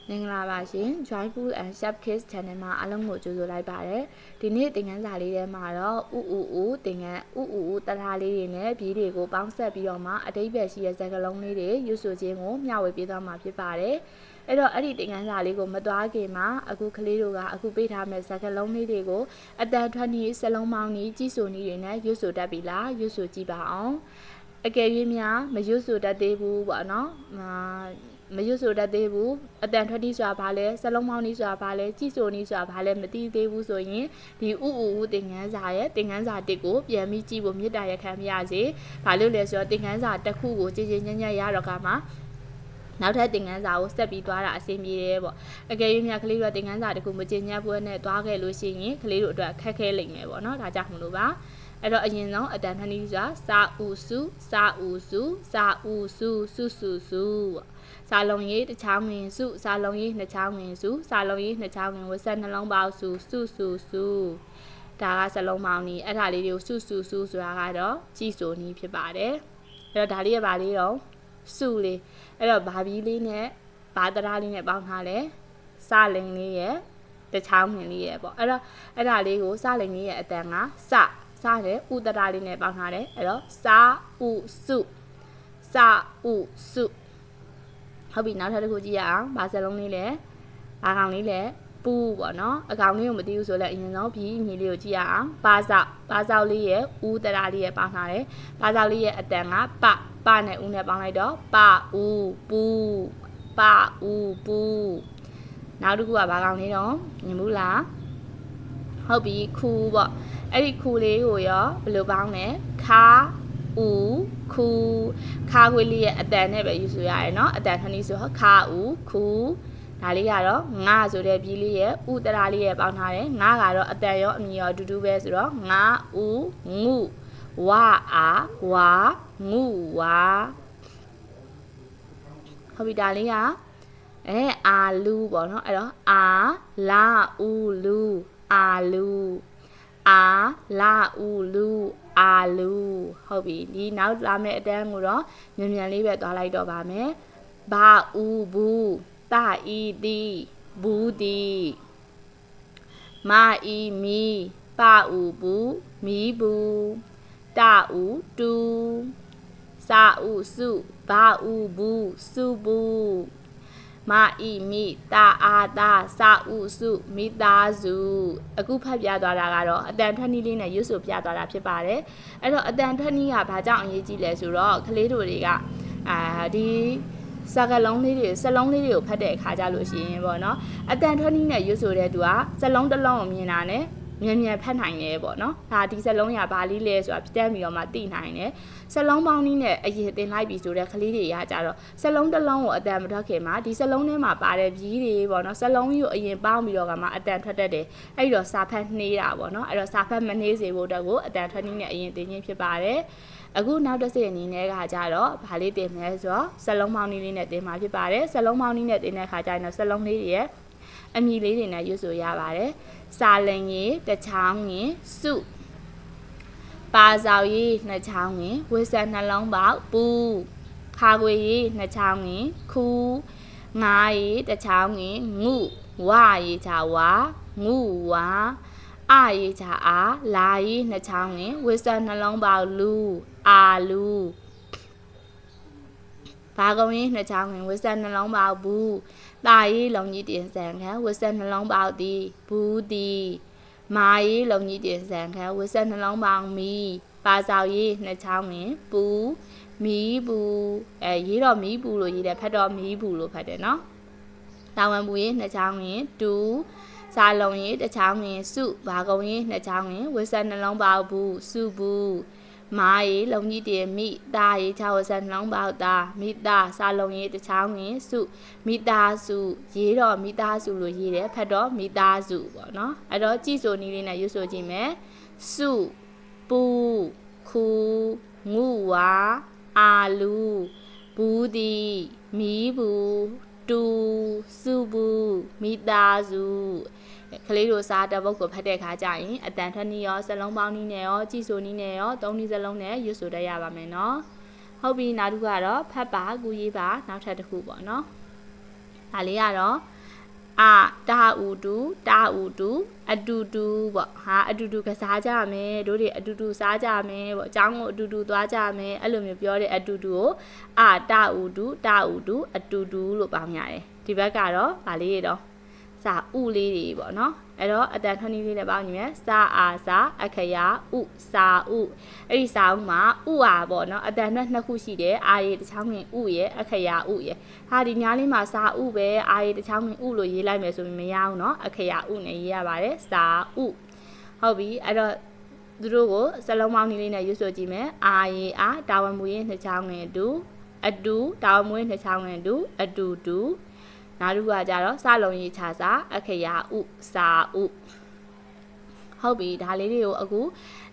မင်္ဂလာပါရှင် Joyful and Sharp Kids Channel မှာအားလုံးကိုကြိုဆိုလိုက်ပါတယ်ဒီနေ့သင်ခန်းစာလေးထဲမှာတော့သင်ခန်းတလားလေးတွေနဲ့ပြီးတွေကိုပေါင်းဆက်ပြီးတော့မှအတိတ်ပဲရှိတဲ့စကားလုံးလေးတွေရွတ်ဆိုခြင်းကိုမျှဝေပေးသွားမှာဖြစ်ပါတယ်အဲ့တော့အဲ့ဒီသင်ခန်းစာလေးကိုမသွားခင်မှာအခုကလေးတို့ကအခုပေးထားမယ့်စကားလုံးလေးတွေကိုအတန်ထွက်နည်းစလုံးပေါင်းနည်းကြီးဆိုနည်းတွေနဲ့ရွတ်ဆိုတတ်ပြီလားရွတ်ဆိုကြည့်ပါအောင်အကယ်၍များမရွတ်ဆိုတတ်သေးဘူးပေါ့နော်မရွတ်ဆိုတတ်သေးဘူးအတန်ထွက်နည်းဆိုတာဘာလဲစလုံးပေါင်းနည်းဆိုတာဘာလဲကြီးဆိုနည်းဆိုတာဘာလဲမသိသေးဘူးဆိုရင်ဒီသင်ခန်းစာရဲ့သင်ခန်းစာတစ်ကိုပြန်ပြီးကြည့်ဖို့မေတ္တာရက်ခံပါရစေဘာလို့လဲဆိုတော့သင်ခန်းစာတစ်ခုကိုကြည်ကြည်ညံ့ညံ့ရတော့ကမှနောက်ထပ်သင်ခန်းစာကိုဆက်ပြီးသွားတာအဆင်ပြေတယ်ပေါ့အကယ်၍များကလေးတို့သင်ခန်းစာတခုမကျင်ညက်ပွဲနဲ့သွားခဲ့လို့ရှိရင်ကလေးတို့အတွက်ခက်ခဲလိမ့်မယ်ပေါ့နော်ဒါကြောင့်မလို့ပါအဲ့တော့အရင်ဆုံးအတန်ထွက်နည်းဆိုတာစာဥစုစာလုံးရေးတစ်ချောင်းငင်စုစာလုံးရေးနှစ်ချောင်းငင်စုစာလုံးရေးနှစ်ချောင်းငင်ဝဆက်နှလုံးပေါင်းစုဒါကစလုံးပေါင်းနည်းအဲ့ဒါလေးတွေကိုစုဆိုတာကတော့ကြီးဆိုနည်းဖြစ်ပါတယ်အဲ့တော့ဒါလေးရပါလေးတော့စုလေးအဲ့တော့ဘာပြီးလေးနဲ့ဘာတရာလေးနဲ့ပေါင်းထားလဲစာလိန်လေးရဲ့တစ်ချောင်းငင်လေးရဲ့ပေါ့အဲ့တော့အဲ့ဒါလေးကိုစာလိန်လေးရဲ့အတန်ကစတဲ့ဥတရာလေးနဲ့ပေါင်းထားတယ်အဲ့တော့စာဥစုဟုတ်ပြီနောက်ထပ်တစ်ခုကြည့်ရအောင်ဘာစလုံးလေးလဲဘာကောင်လေးလဲပူပေါ့နော်အကောင်လေးကိုမသိဘူးဆိုလဲအရင်ဆုံးပြီးညီလေးကိုကြည့်ရအောင်ပါစောက်လေးရဲ့ဥတရာလေးရဲ့ပေါင်းထားတယ်ပါစောက်လေးရဲ့အတန်ကပနဲ့ဥနဲ့ပေါင်းလိုက်တော့ပဥပူနောက်တစ်ခုကဘာကောင်လေးတော့မြင်ဘူးလားဟုတ်ပြီခူပေါ့အဲ့ဒီခူလေးကိုရောဘယ်လိုပေါင်းလဲခါဥခူခါခွေးလေးရဲ့အတန်နဲ့ပဲယူဆိုရတယ်เนาะအတန်ခဏီဆိုခါဥခူဒါလေးကတော့ငါဆိုတဲ့ပြီးလေးရဲ့ဥတရာလေးရဲ့ပေါင်းထားတယ်ငါကတော့အတန်ရောအမြင်ရောအတူတူပဲဆိုတော့ငါဥငုဝအာဝါငုဝါဟုတ်ပြီဒါလေးကအာလူပေါ့เนาะအဲ့တော့အာလာဥလူအာလူအာလာဥလူအာလူဟုတ်ပြီဒီနောက်လာမယ့်အတန်းကိုတော့မြန်လေးပဲသွားလိုက်တော့ပါမယ်ဘာဥဘူးတာဤတိဘူးတိမဤမီပဥဘူးမီဘူးတာဥတူစာဥစုဘာဥဘူးစုဘူးမဤမိတာအာတာစာဥစုမိသားစုအခုဖတ်ပြသွားတာကတော့အတန်ထွက်နည်းလေးနဲ့ရွတ်ဆိုပြသွားတာဖြစ်ပါတယ်အဲ့တော့အတန်ထွက်နည်းကဘာကြောင့်အရေးကြီးလဲဆိုတော့ကလေးတို့တွေကဒီစကားလုံးလေးတွေစလုံးလေးတွေကိုဖတ်တဲ့အခါကြလို့ရှိရင်ပေါ့နော်အတန်ထွက်နည်းနဲ့ရွတ်ဆိုတဲ့သူကစလုံးတစ်လုံးကိုမြင်တာနဲ့မြန်ဖတ်နိုင်တယ်ပေါ့နော်ဒါဒီစလုံးရဘာလေးလဲဆိုတာပြတ်ပြီးတော့မှသိနိုင်တယ်စလုံးပေါင်းနည်းနဲ့အရင်သင်လိုက်ပြီဆိုတဲ့ကလေးတွေရကြတော့စလုံးတစ်လုံးကိုအတန်မထွက်ခင်မှာဒီစလုံးထဲမှာပါတဲ့ပြီးတွေပေါ့နော်စလုံးကြီးကိုအရင်ပေါင်းပြီးတော့ကမှအတန်ထွက်တတ်တယ်အဲ့တော့စာဖတ်နှေးတာပေါ့နော်အဲ့တော့စာဖတ်မနှေးစေဖို့အတွက်ကိုအတန်ထွက်နည်းနဲ့အရင်သင်ခြင်းဖြစ်ပါတယ်အခုနောက်တစ်ဆင့်အနေနဲ့ကကြတော့ဗာလေးတင်မယ်ဆိုတော့စလုံးပေါင်းနည်းလေးနဲ့သင်မှာဖြစ်ပါတယ်စလုံးပေါင်းနည်းနဲ့သင်တဲ့အခါကျရင်တော့စလုံးလေးတွေရဲ့အမည်လေးတွေနဲ့ရွတ်ဆိုရပါတယ်စာလင်ရေတစ်ချောင်းငင်စုပါစောက်ရေနှစ်ချောင်းငင်ဝစ်ဆက်နှလုံးပေါက်ပူခါခွေရေနှစ်ချောင်းငင်ခူငါးရေတစ်ချောင်းငင်ငုဝရေချာဝါငုဝါအာရေချာအာလာရေနှစ်ချောင်းငင်ဝစ်ဆက်နှလုံးပေါက်လူအာလူဘာကုံရေးနှစ်ချောင်းငင်ဝစ်ဆက်နှလုံးပေါက်ဘူးတာရေးလုံကြီးတင်ဆန်ခံဝစ်ဆက်နှလုံးပေါက်သည်ဘူးသည်မာရေးလုံကြီးတင်ဆန်ခံဝစ်ဆက်နှလုံးပေါက်မီပါစောက်ရေးနှစ်ချောင်းငင်ပူမီးဘူးရေးတော့မီးဘူးလို့ရေးတယ်ဖတ်တော့မီးဘူးလို့ဖတ်တယ်နော်တာဝန်ဘူးရေးနှစ်ချောင်းငင်တူစာလုံးရေးတစ်ချောင်းငင်စုဘာကုံရေးနှစ်ချောင်းငင်ဝစ်ဆက်နှလုံးပေါက်ဘူးစုဘူးမာရေလုံကြီးတင်မိတာရေချာဝဆန်နှလုံးပေါက်တာမိသားစာလုံးရေးတစ်ချောင်းငင်စုမိသားစုရေးတော့မိသားစုလို့ရေးတယ်ဖတ်တော့မိသားစုပေါ့နော်အဲ့တော့ကြည်ဆိုနည်းလေးနဲ့ရွတ်ဆိုကြည့်မယ်စုပူခူငုဝါအာလူဘူးဒီမီးဘူးတူစုဘူးမိသားစုကလေးတို့စာတပုတ်ကိုဖတ်တဲ့အခါကျရင်အတန်ထွက်နည်းရောစလုံးပေါင်းနည်းနဲ့ရောကြည်ဆိုနည်းနဲ့ရောသုံးနည်းစလုံးနဲ့ရွတ်ဆိုတတ်ရပါမယ်နော်ဟုတ်ပြီနောက်တစ်ခုကတော့ဖတ်ပါကူရေးပါနောက်ထပ်တစ်ခုပေါ့နော်ဒါလေးကတော့ တာဥတူအတူတူပေါ့ဟာအတူတူကစားကြမယ်တို့တွေအတူတူစားကြမယ်ပေါ့အเจ้าကိုအတူတူသွားကြမယ်အဲ့လိုမျိုးပြောတဲ့အတူတူကိုတာဥတူအတူတူလို့ပေါင်းရတယ်ဒီဘက်ကတော့ဗာလေးတွေတော့စာဥလေးတွေပေါ့နော်အဲ့တော့အတန်ထွန်းလေးနဲ့ပေါင်းညီမယ်စာအခရာဥစာဥအဲ့ဒီစာဥမှာဥပေါ့နော်အတန်နှစ်ခုရှိတယ်အာရေတစ်ချောင်းငင်ဥရဲ့အခရာဥရဲ့ဟာဒီညားလေးမှာစာဥပဲအာရေတစ်ချောင်းငင်ဥလို့ရေးလိုက်မယ်ဆိုရင်မရဘူးနော်အခရာဥနဲ့ရေးရပါတယ်စာဥဟုတ်ပြီအဲ့တော့သူတို့ကိုစလုံးပေါင်းလေးနဲ့ရွတ်ဆိုကြည့်မယ်အာရေတာဝန်မူရင်နှစ်ချောင်းငင်အတူတာဝန်မူရင်နှစ်ချောင်းငင်အတူနောက်တစ်ခုကကြတော့စလုံးရေးချစာအခရာဥစာဥဟုတ်ပြီဒါလေးတွေကိုအခု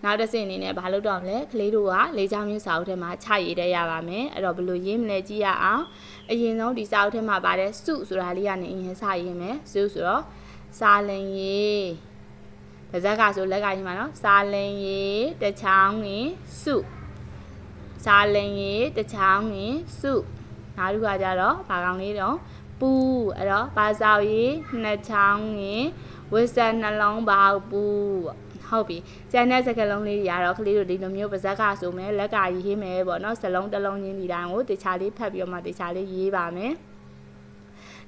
နောက်တစ်ဆင့်အနေနဲ့ဘာလုပ်တော့မလဲကလေးတို့ကလေးချောင်းရင်းစာအုပ်ထဲမှာချရေးတဲ့ရပါမယ်အဲ့တော့ဘယ်လိုရေးမလဲကြည့်ရအောင်အရင်ဆုံးဒီစာအုပ်ထဲမှာပါတဲ့စုဆိုတာလေးကနေအရင်စရေးမယ်စုဆိုတော့စာလင်ရေးပါဇက်ကဆိုလက်ကရေးမှာနော်စာလင်ရေးတစ်ချောင်းရင်းစုစာလင်ရေးတစ်ချောင်းရင်းစုနောက်တစ်ခုကကြတော့ဘာကောင်လေးတော့ပူအဲ့တော့ပါစောက်ရေးနှစ်ချောင်းရင်းဝစ်ဆက်နှလုံးပေါက်ပူဟုတ်ပြီကျန်တဲ့စကားလုံးလေးတွေကတော့ကလေးတို့ဒီလိုမျိုးပါဇက်ကဆိုမယ်လက်ကရေးမယ်ပေါ့နော်စလုံးတစ်လုံးချင်းဒီတိုင်းကိုတခြားလေးဖတ်ပြီးတော့မှတခြားလေးရေးပါမယ်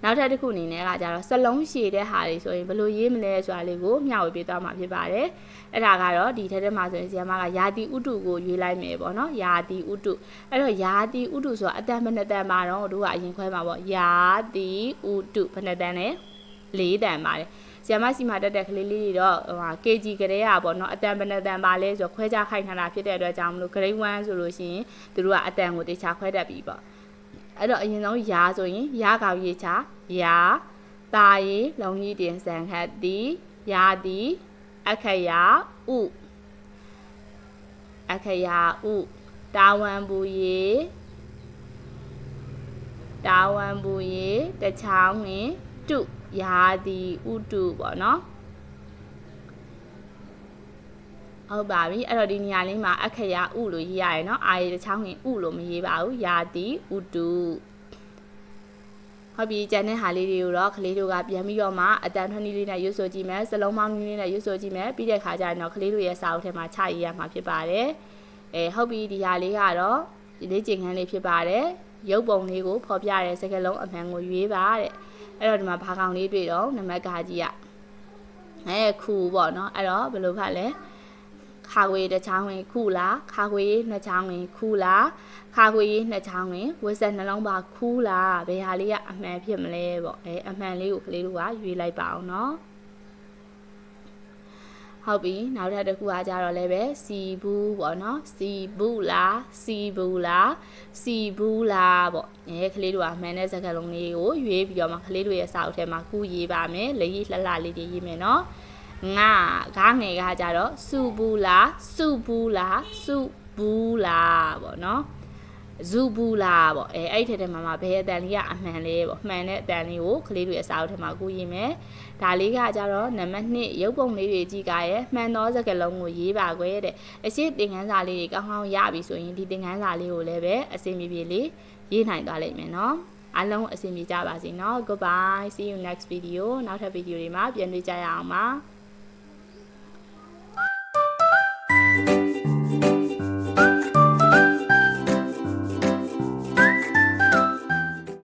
နောက်ထပ်တစ်ခုအနေနဲ့ကကြတော့စလုံးရှည်တဲ့ဟာတွေဆိုရင်ဘယ်လိုရေးမလဲဆိုတာလေးကိုမျှဝေပေးသွားမှာဖြစ်ပါတယ်အဲ့ဒါကတော့ဒီထက်ထဲမှာဆိုရင်ဆီယမကယာတိဥတုကိုရွေးလိုက်မယ်ပေါ့နော်ယာတိဥတုအဲ့တော့ယာတိဥတုဆိုတာအတန်ဘယ်နှစ်တန်ပါတော့တို့ကအရင်ခွဲမှာပေါ့ယာတိဥတုဘယ်နှစ်တန်လဲ4တန်ပါတယ်ဆီယမစီမှာတက်တဲ့ကလေးလေးတွေတော့KG ကလေးอ่ะပေါ့เนาะအတန်ဘယ်နှတန်ပါလဲဆိုတော့ခွဲခြားခိုင်းထားတာဖြစ်တဲ့အတွက်ကြောင့်မလို့ grade 1ဆိုလို့ရှိရင်သူတို့ကအတန်ကိုတေချာခွဲတတ်ပြီပေါ့အဲ့တော့အရင်ဆုံးယာဆိုရင်ယာကောင်ရေးချယာတာရေးလုံးကြီးတင်စံခတ်တီယာတီအခရာဥတာဝန်ပူရေးတချောင်းငင်တုယာတီဥတုပေါ့နော်ဟုတ်ပါပြီအဲ့တော့ဒီနေရာလေးမှာအခရာဥလို့ရေးရတယ်နော်အာရေတစ်ချောင်းငင်ဥလို့မရေးပါဘူးယာတီဥတုဟုတ်ပြီကျန်တဲ့ဟာလေးတွေကိုတော့ကလေးတို့ကပြန်ပြီးတော့မှအတန်ထွန်းလေးနဲ့ရွတ်ဆိုကြည့်မယ်စလုံးပေါင်းလေးနဲ့ရွတ်ဆိုကြည့်မယ်ပြီးတဲ့ခါကျရင်တော့ကလေးတို့ရဲ့စာအုပ်ထဲမှာချရေးရမှာဖြစ်ပါတယ်ဟုတ်ပြီဒီဟာလေးကတော့ဒီလေးကျင်ခန်းလေးဖြစ်ပါတယ်ရုပ်ပုံလေးကိုဖော်ပြတဲ့စကားလုံးအမှန်ကိုရွေးပါတဲ့အဲ့တော့ဒီမှာဘာကောင်လေးတွေ့တော့နံပါတ်ကကြီးကခူပေါ့နော်အဲ့တော့ဘယ်လိုဖတ်လဲခါခွေတစ်ချောင်းဝင်ခူလားခါခွေနှစ်ချောင်းဝင်ခူလားခါခွေနှစ်ချောင်းဝင်ဝစ်ဆက်နှလုံးပါခူးလားဘယ်ဟာလေးကအမှန်ဖြစ်မလဲပေါ့အမှန်လေးကိုကလေးတို့ကရွေးလိုက်ပါအောင်နော်ဟုတ်ပြီနောက်ထပ်တစ်ခုကကြတော့လည်းပဲစီဘူးပေါ့နော်စီဘူးလားပေါ့ကလေးတို့ကမှန်တဲ့စကားလုံးလေးကိုရွေးပြီးတော့မှကလေးတို့ရဲ့စာအုပ်ထဲမှာကူးရေးပါမယ်လက်ရေးလှလှလေးတွေရေးမယ်နော်ငါငယ်ကကြတော့စုဘူးလားပေါ့နော်ဇူဘူးလားပေါ့အဲ့ဒီထဲမှာဘယ်အတန်လေးကအမှန်လဲပေါ့မှန်တဲ့အတန်လေးကိုကလေးတွေအစာအုပ်ထဲမှာကူးရေးမယ်ဒါလေးကကြတော့နံပါတ်2ရုပ်ပုံလေးတွေကြည့်ကြရဲမှန်သောစကားလုံးကိုရေးပါခွဲတဲ့အရှိသင်ခန်းစာလေးတွေကောင်းကောင်းရပြီဆိုရင်ဒီသင်ခန်းစာလေးကိုလည်းပဲအစီအမီပြေလေးရေးနိုင်သွားလိမ့်မယ်နော်အားလုံးအစီအမီကြပါစေနော် goodbye see you next video နောက်ထပ်ဗီဒီယိုတွေမှာပြန်တွေ့ကြရအောင်ပါ